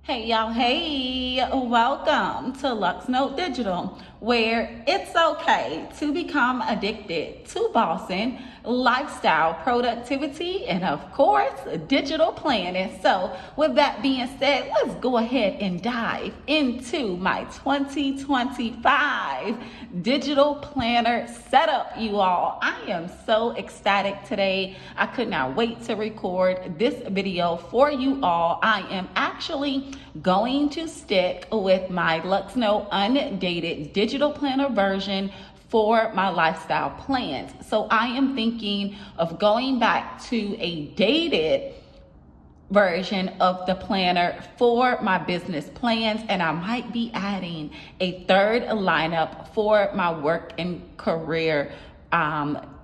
Hey y'all, hey, welcome to Luxnote Digital, where it's okay to become addicted to bossing, lifestyle, productivity, and of course, digital planning. So with that being said, let's go ahead and dive into my 2025 digital planner setup, you all. I am so ecstatic today. I could not wait to record this video for you all. I am actually going to stick with my Luxnote undated digital planner version for my lifestyle plans. So I am thinking of going back to a dated version of the planner for my business plans, and I might be adding a third lineup for my work and career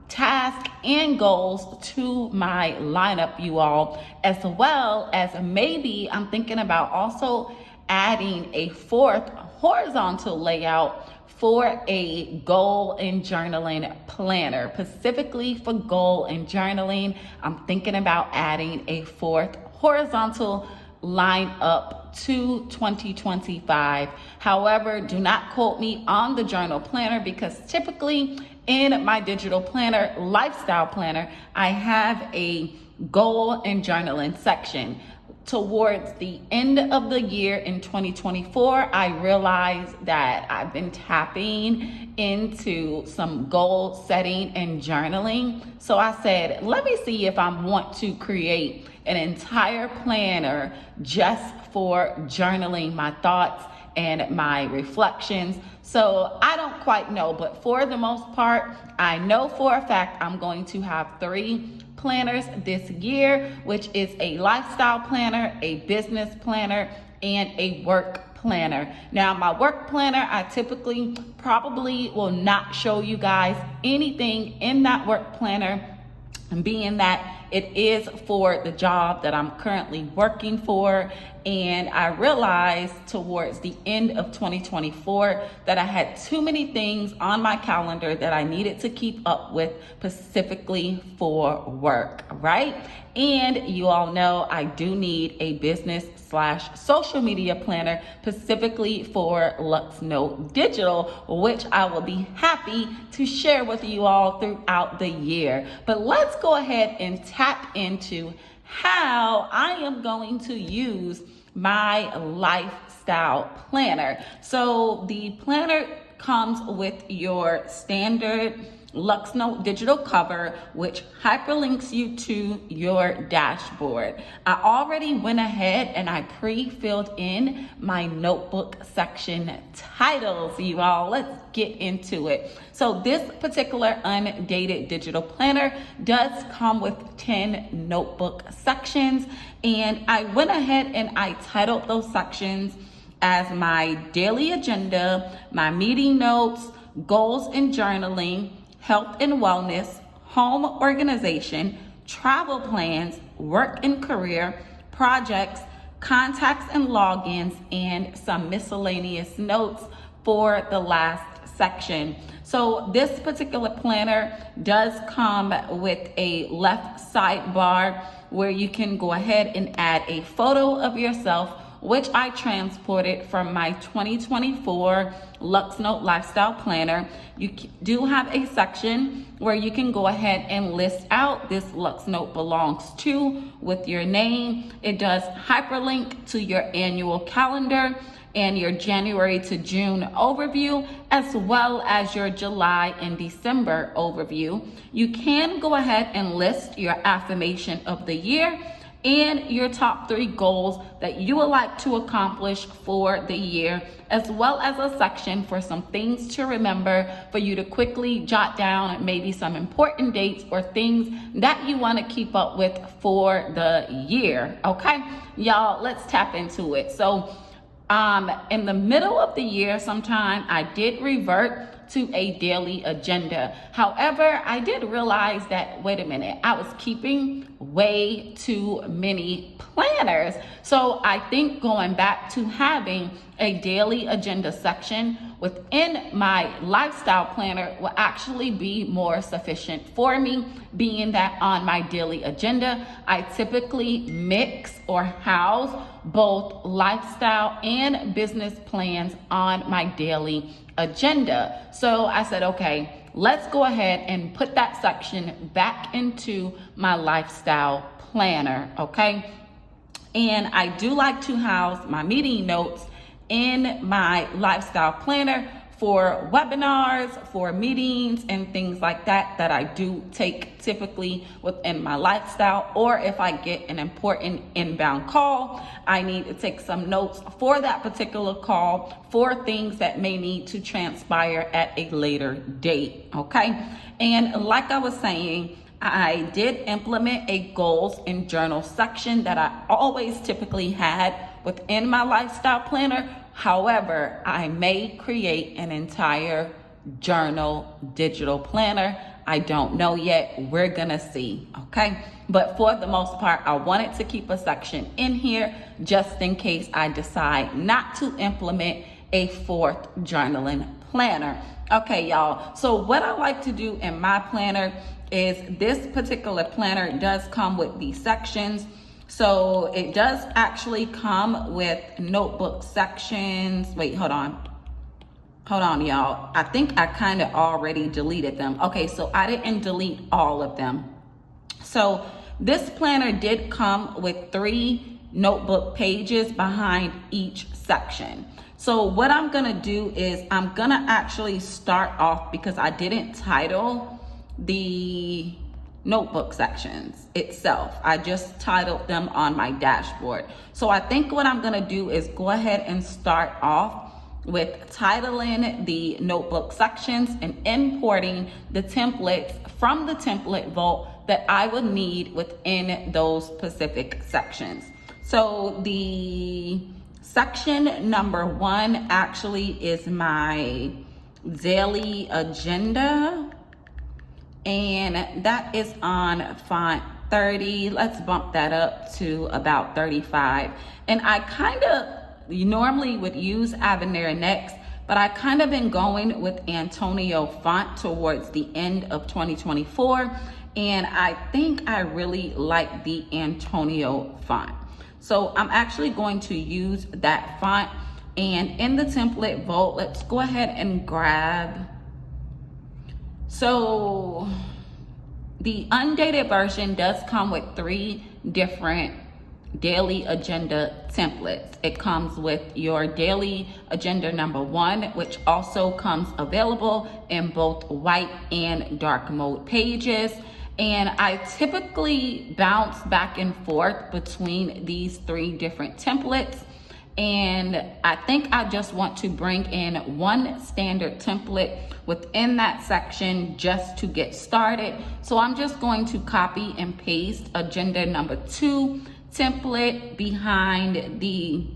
task and goals to my lineup, you all, as well as maybe I'm thinking about also adding a fourth horizontal layout for a goal and journaling planner. Specifically for goal and journaling, I'm thinking about adding a fourth horizontal line up to 2025. However, do not quote me on the journal planner, because typically in my digital planner, lifestyle planner, I have a goal and journaling section. Towards the end of the year in 2024, I realized that I've been tapping into some goal setting and journaling. So I said, let me see if I want to create an entire planner just for journaling my thoughts and my reflections. So I don't quite know, but for the most part, I know for a fact I'm going to have 3 planners this year, which is a lifestyle planner, a business planner, and a work planner. Now, my work planner, I typically probably will not show you guys anything in that work planner, being that it is for the job that I'm currently working for. And I realized towards the end of 2024 that I had too many things on my calendar that I needed to keep up with, specifically for work, right? And you all know I do need a business/social media planner specifically for Luxnote Digital, which I will be happy to share with you all throughout the year. But let's go ahead and tap into how I am going to use my lifestyle planner. So the planner comes with your standard Luxnote digital cover, which hyperlinks you to your dashboard. I already went ahead and I pre-filled in my notebook section titles, you all. Let's get into it. So this particular undated digital planner does come with 10 notebook sections, and I went ahead and I titled those sections as my daily agenda, my meeting notes, goals and journaling, health and wellness, home organization, travel plans, work and career, projects, contacts and logins, and some miscellaneous notes for the last section. So this particular planner does come with a left sidebar where you can go ahead and add a photo of yourself, which I transported from my 2024 Luxnote Lifestyle Planner. You do have a section where you can go ahead and list out this Luxnote belongs to with your name. It does hyperlink to your annual calendar and your January to June overview, as well as your July and December overview. You can go ahead and list your affirmation of the year and your top 3 goals that you would like to accomplish for the year, as well as a section for some things to remember for you to quickly jot down, maybe some important dates or things that you want to keep up with for the year. Okay, y'all, let's tap into it. So in the middle of the year sometime, I did revert to a daily agenda. However, I did realize that, wait a minute, I was keeping way too many planners. So I think going back to having a daily agenda section within my lifestyle planner will actually be more sufficient for me, being that on my daily agenda, I typically mix or house both lifestyle and business plans on my daily agenda. So I said, okay, let's go ahead and put that section back into my lifestyle planner, okay? And I do like to house my meeting notes in my lifestyle planner for webinars, for meetings, and things like that that I do take typically within my lifestyle. Or if I get an important inbound call, I need to take some notes for that particular call for things that may need to transpire at a later date, okay? And like I was saying, I did implement a goals and journal section that I always typically had within my lifestyle planner. However, I may create an entire journal digital planner. I don't know yet. We're gonna see, okay? But for the most part, I wanted to keep a section in here just in case I decide not to implement a fourth journaling planner. Okay, y'all. So what I like to do in my planner is this particular planner does come with these sections. So it does actually come with notebook sections. Wait, hold on, y'all. I think I kind of already deleted them. Okay, so I didn't delete all of them. So this planner did come with 3 notebook pages behind each section. So what I'm gonna do is I'm gonna actually start off, because I didn't title the notebook sections itself. I just titled them on my dashboard. So I think what I'm gonna do is go ahead and start off with titling the notebook sections and importing the templates from the template vault that I would need within those specific sections. So the section number 1 actually is my daily agenda, and that is on font 30. Let's bump that up to about 35. And I kind of normally would use Avenir Next, but I kind of been going with Antonio font towards the end of 2024. And I think I really like the Antonio font. So I'm actually going to use that font. And in the template vault, let's go ahead and grab. So the undated version does come with 3 different daily agenda templates. It comes with your daily agenda number 1, which also comes available in both white and dark mode pages. And I typically bounce back and forth between these 3 different templates. And I think I just want to bring in one standard template within that section just to get started. So I'm just going to copy and paste agenda number 2 template behind the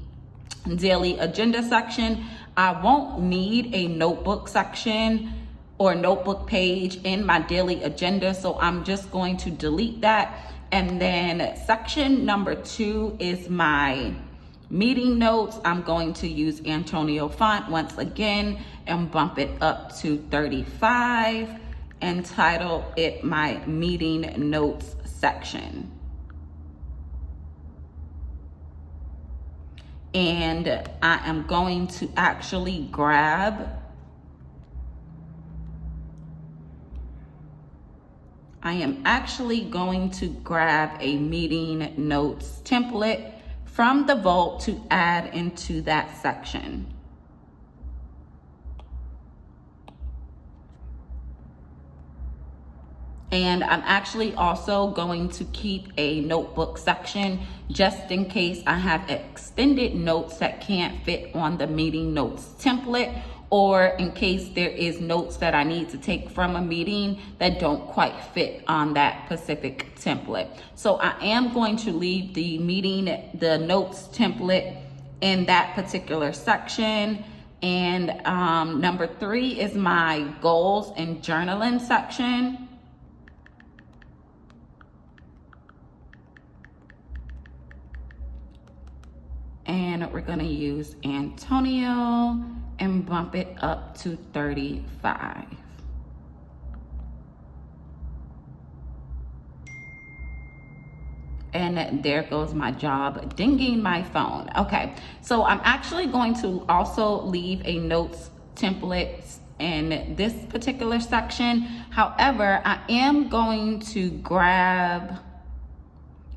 daily agenda section. I won't need a notebook section or notebook page in my daily agenda, so I'm just going to delete that. And then section number 2 is my meeting notes. I'm going to use Antonio font once again and bump it up to 35 and title it my meeting notes section. And I am going to actually grab a meeting notes template from the vault to add into that section. And I'm actually also going to keep a notebook section just in case I have extended notes that can't fit on the meeting notes template, or in case there is notes that I need to take from a meeting that don't quite fit on that specific template. So I am going to leave the notes template in that particular section. And number 3 is my goals and journaling section. And and we're gonna use Antonio and bump it up to 35. And there goes my job dinging my phone. Okay, so I'm actually going to also leave a notes template in this particular section. However, I am going to grab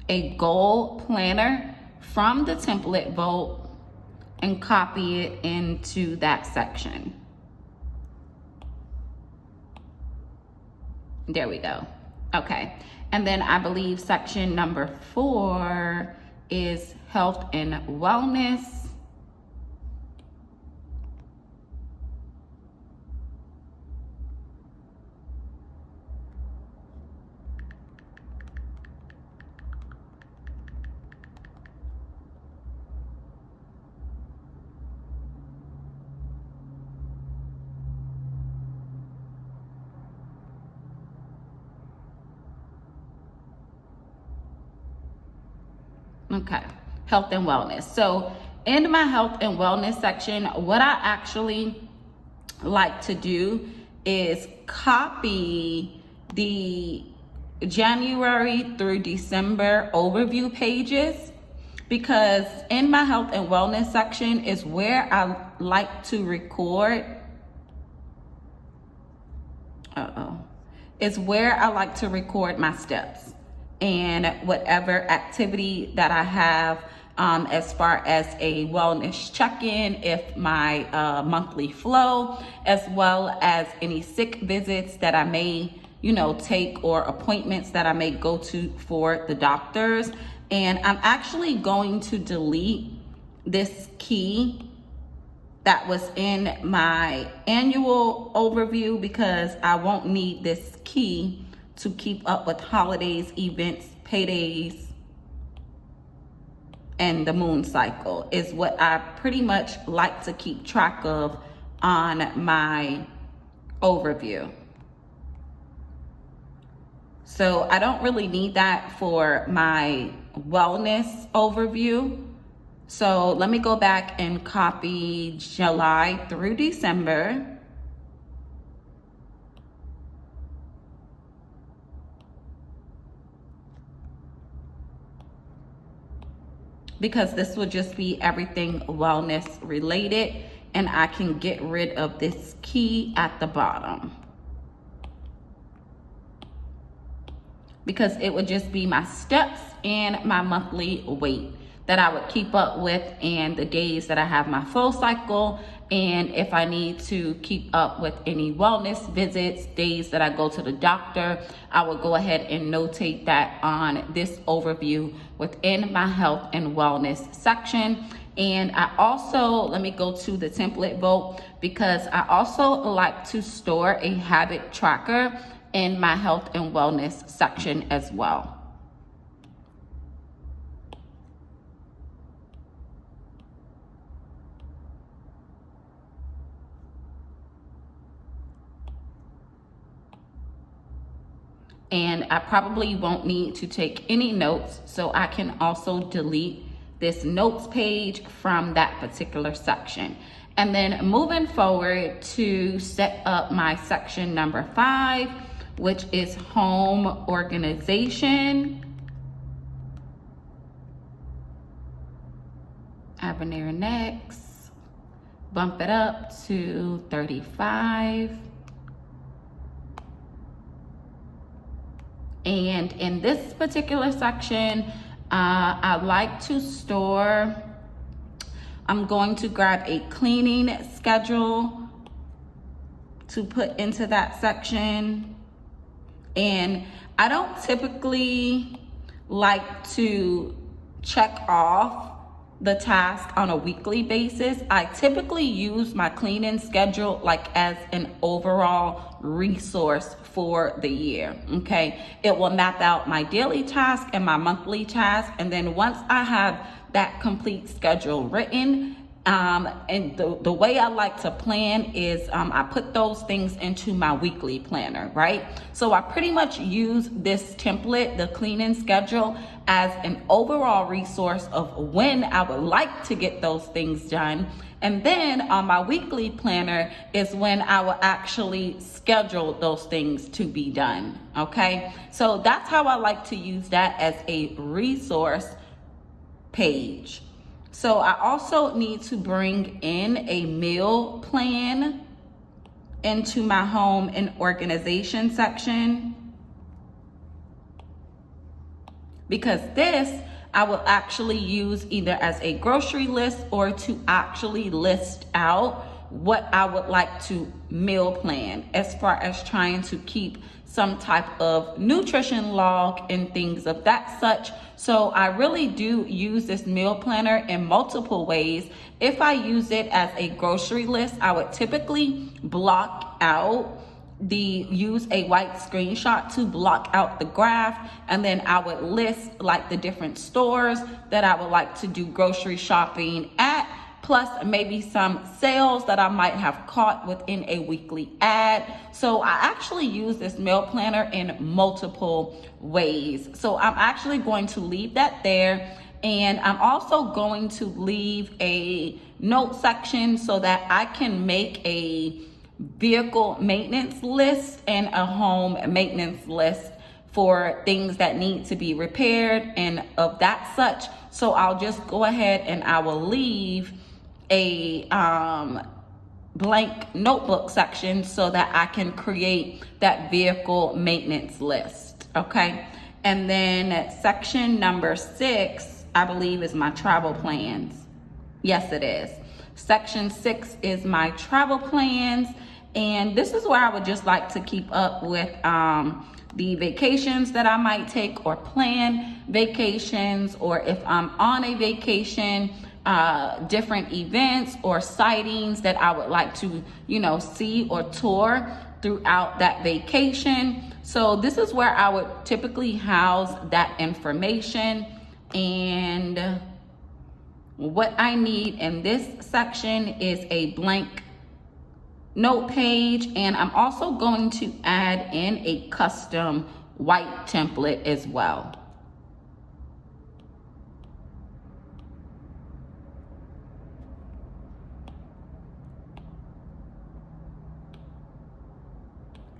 a goal planner from the template vault and copy it into that section. There we go. Okay, and then I believe section number 4 is health and wellness. Okay, health and wellness. So in my health and wellness section, what I actually like to do is copy the January through December overview pages, because in my health and wellness section is where I like to record. Is where I like to record my steps and whatever activity that I have, as far as a wellness check-in, if my monthly flow, as well as any sick visits that I may, take, or appointments that I may go to for the doctors. And I'm actually going to delete this key that was in my annual overview, because I won't need this key to keep up with holidays, events, paydays, and the moon cycle is what I pretty much like to keep track of on my overview. So I don't really need that for my wellness overview. So let me go back and copy July through December. Because this will just be everything wellness related, and I can get rid of this key at the bottom, because it would just be my steps and my monthly weight that I would keep up with, and the days that I have my flow cycle, and if I need to keep up with any wellness visits, days that I go to the doctor, I will go ahead and notate that on this overview within my health and wellness section. And I also, let me go to the template vault, because I also like to store a habit tracker in my health and wellness section as well. And I probably won't need to take any notes, so I can also delete this notes page from that particular section. And then moving forward to set up my section number 5, which is home organization. Avenir next, bump it up to 35. And in this particular section, I like to store, I'm going to grab a cleaning schedule to put into that section. And I don't typically like to check off the task on a weekly basis. I typically use my cleaning schedule like as an overall resource for the year, okay? It will map out my daily task and my monthly task, and then once I have that complete schedule written, And the way I like to plan is I put those things into my weekly planner, right? So I pretty much use this template, the cleaning schedule, as an overall resource of when I would like to get those things done. And then on my weekly planner is when I will actually schedule those things to be done, okay? So that's how I like to use that as a resource page. So I also need to bring in a meal plan into my home and organization section, because this I will actually use either as a grocery list or to actually list out what I would like to meal plan as far as trying to keep some type of nutrition log and things of that such. So I really do use this meal planner in multiple ways. If I use it as a grocery list, I would typically use a white screenshot to block out the graph, and then I would list like the different stores that I would like to do grocery shopping at, plus maybe some sales that I might have caught within a weekly ad. So I actually use this meal planner in multiple ways. So I'm actually going to leave that there. And I'm also going to leave a note section so that I can make a vehicle maintenance list and a home maintenance list for things that need to be repaired and of that such. So I'll just go ahead and I will leave a blank notebook section so that I can create that vehicle maintenance list, okay? And then section number 6, I believe, is my travel plans. Yes, it is. Section 6 is my travel plans, and this is where I would just like to keep up with the vacations that I might take or plan vacations, or if I'm on a vacation, different events or sightings that I would like to, see or tour throughout that vacation. So this is where I would typically house that information. And what I need in this section is a blank note page, and I'm also going to add in a custom white template as well.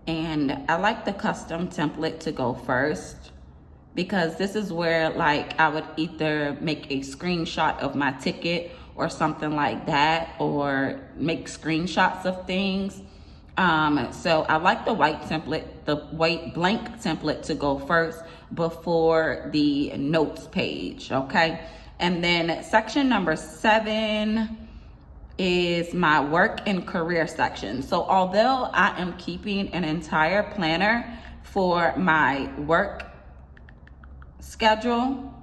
And I like the custom template to go first, because this is where I would either make a screenshot of my ticket or something like that, or make screenshots of things. So I like the white template, the white blank template to go first before the notes page, okay? And then section number 7 is my work and career section. So although I am keeping an entire planner for my work schedule,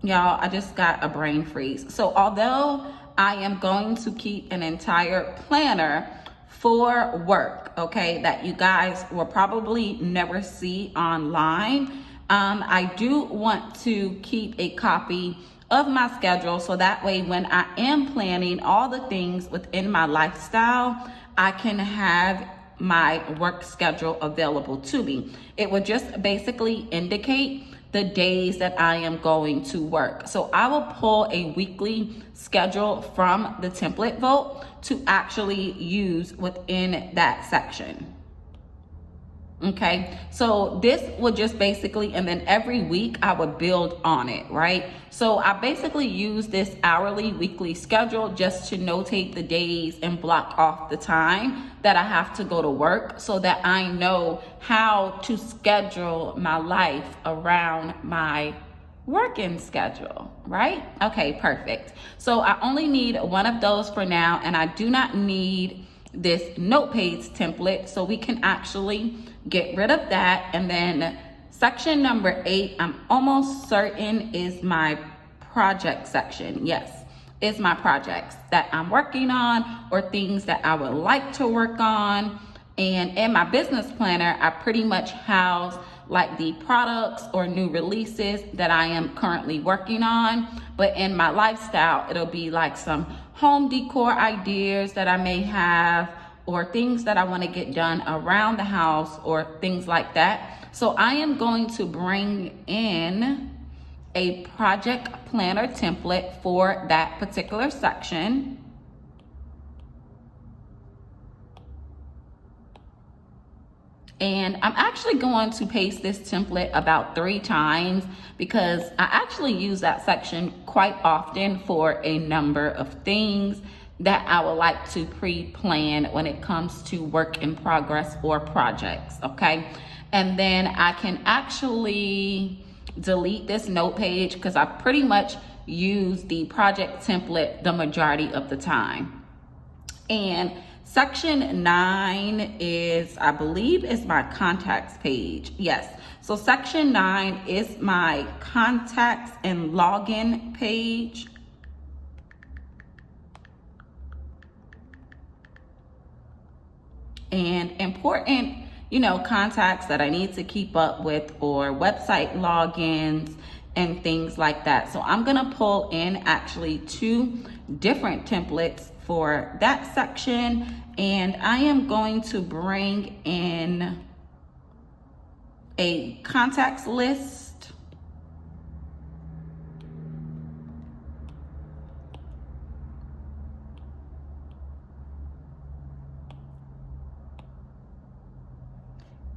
y'all, I just got a brain freeze. So although I am going to keep an entire planner for work, okay, that you guys will probably never see online, I do want to keep a copy of my schedule, so that way when I am planning all the things within my lifestyle, I can have my work schedule available to me. It would just basically indicate the days that I am going to work. So I will pull a weekly schedule from the template vote to actually use within that section. Okay, so this would just basically, and then every week I would build on it, right? So I basically use this hourly, weekly schedule just to notate the days and block off the time that I have to go to work, so that I know how to schedule my life around my working schedule, right? Okay, perfect. So I only need one of those for now, and I do not need this note page template, so we can actually get rid of that. And then section number 8, I'm almost certain is my project section. Yes, it's my projects that I'm working on or things that I would like to work on. And in my business planner, I pretty much house like the products or new releases that I am currently working on. But in my lifestyle, it'll be like some home decor ideas that I may have, or things that I want to get done around the house, or things like that. So I am going to bring in a project planner template for that particular section. And I'm actually going to paste this template about 3 times because I actually use that section quite often for a number of things that I would like to pre-plan when it comes to work in progress or projects, okay? And then I can actually delete this note page because I pretty much use the project template the majority of the time. And section 9 is, I believe, is my contacts page. Yes. So section 9 is my contacts and login page. And important, contacts that I need to keep up with, or website logins and things like that. So I'm gonna pull in actually 2 different templates for that section, and I am going to bring in a contacts list.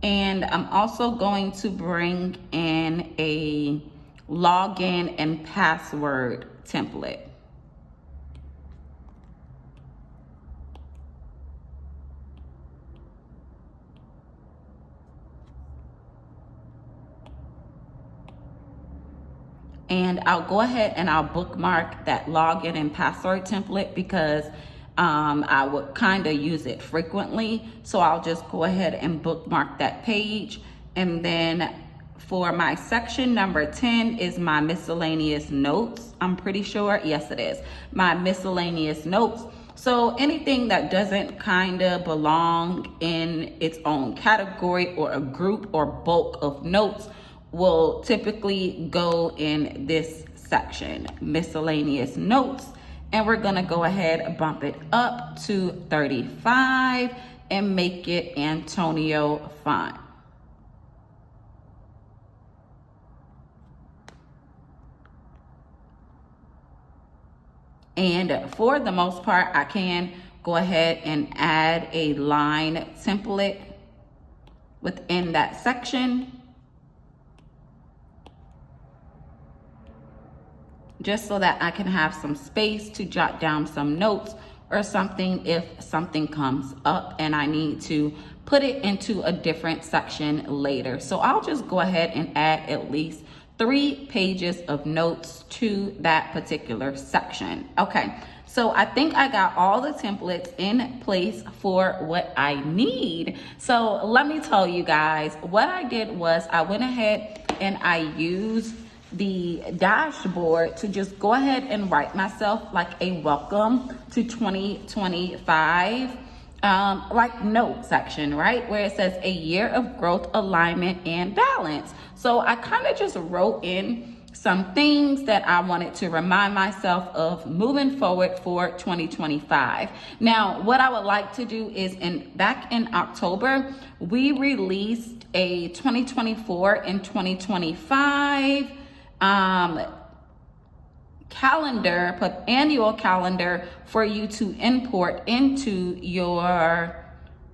And I'm also going to bring in a login and password template. And I'll go ahead and I'll bookmark that login and password template because I would kind of use it frequently. So I'll just go ahead and bookmark that page. And then for my section number 10 is my miscellaneous notes. I'm pretty sure. Yes, it is. My miscellaneous notes. So anything that doesn't kind of belong in its own category or a group or bulk of notes will typically go in this section, miscellaneous notes. And we're gonna go ahead and bump it up to 35 and make it Antonio font. And for the most part, I can go ahead and add a line template within that section, just so that I can have some space to jot down some notes or something if something comes up and I need to put it into a different section later. So I'll just go ahead and add at least 3 pages of notes to that particular section. Okay, so I think I got all the templates in place for what I need. So let me tell you guys, what I did was I went ahead and I used the dashboard to just go ahead and write myself like a welcome to 2025 like note section, right, where it says a year of growth, alignment, and balance. So I kind of just wrote in some things that I wanted to remind myself of moving forward for 2025. Now, what I would like to do is back in October, we released a 2024 and 2025 calendar, annual calendar for you to import into your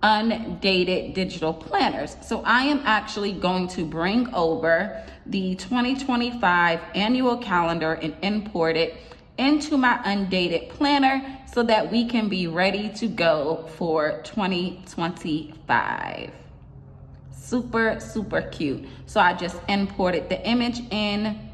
undated digital planners. So I am actually going to bring over the 2025 annual calendar and import it into my undated planner so that we can be ready to go for 2025. Super, super cute. So I just imported the image in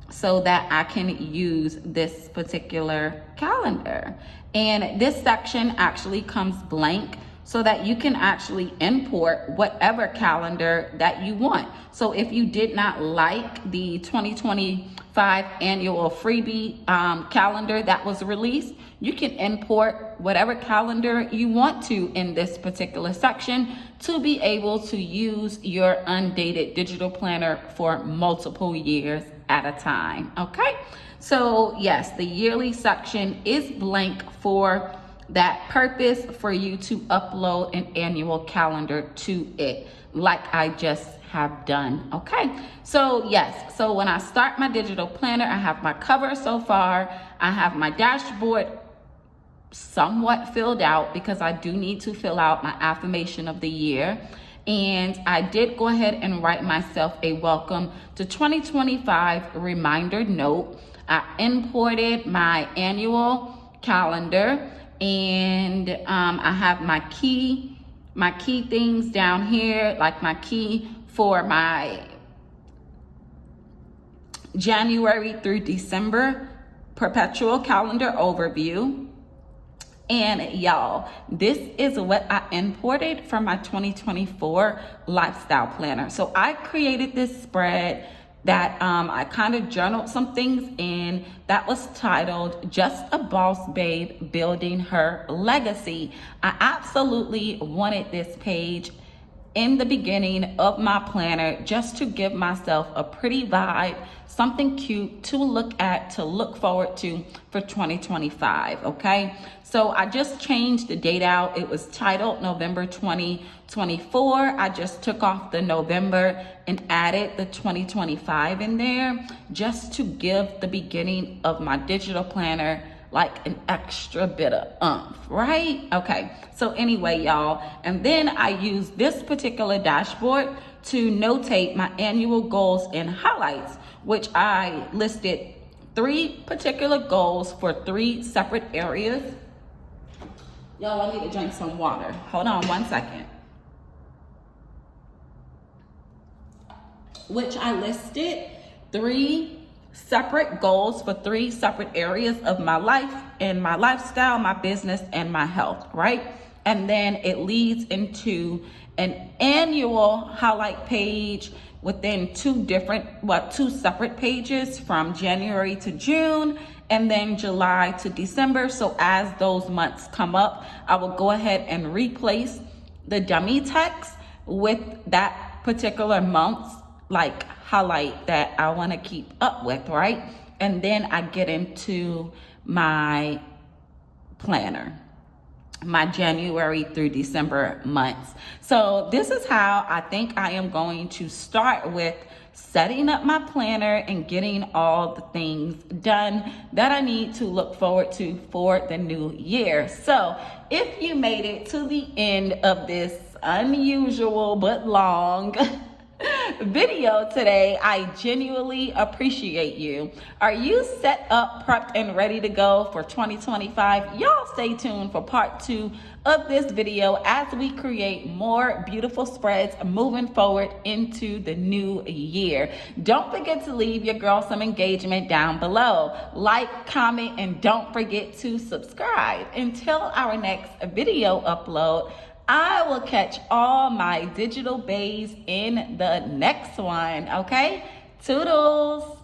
so that I can use this particular calendar. And this section actually comes blank. so that you can actually import whatever calendar that you want. So if you did not like the 2025 annual freebie calendar that was released, you can import whatever calendar you want to in this particular section to be able to use your undated digital planner for multiple years at a time, okay? So yes, the yearly section is blank for that purpose, for you to upload an annual calendar to it, like I just have done, okay? So yes, so when I start my digital planner, I have my cover so far, I have my dashboard somewhat filled out because I do need to fill out my affirmation of the year. And I did go ahead and write myself a welcome to 2025 reminder note. I imported my annual calendar, and I have my key things down here, like my key for my January through December perpetual calendar overview. And y'all, this is what I imported from my 2024 lifestyle planner. So I created this spread that I kind of journaled some things in that was titled Just a Boss Babe Building Her Legacy. I absolutely wanted this page in the beginning of my planner just to give myself a pretty vibe, something cute to look at, to look forward to for 2025, okay? So I just changed the date out. It was titled November 2024. I just took off the November and added the 2025 in there just to give the beginning of my digital planner like an extra bit of oomph, right? Okay, so anyway, y'all, and then I use this particular dashboard to notate my annual goals and highlights, which I listed 3 particular goals for 3 separate areas. Y'all, I need to drink some water. Hold on 1 second. Which I listed 3 separate goals for 3 separate areas of my life and my lifestyle, my business, and my health, right? And then it leads into an annual highlight page within 2 separate pages from January to June and then July to December. So as those months come up, I will go ahead and replace the dummy text with that particular month's like highlight that I want to keep up with, right? And then I get into my planner, my January through December months. So this is how I think I am going to start with setting up my planner and getting all the things done that I need to look forward to for the new year. So if you made it to the end of this unusual but long video today, I genuinely appreciate you. Are you set up, prepped, and ready to go for 2025? Y'all stay tuned for part 2 of this video as we create more beautiful spreads moving forward into the new year. Don't forget to leave your girl some engagement down below. Like, comment, and don't forget to subscribe. Until our next video upload, I will catch all my digital babes in the next one, okay? Toodles.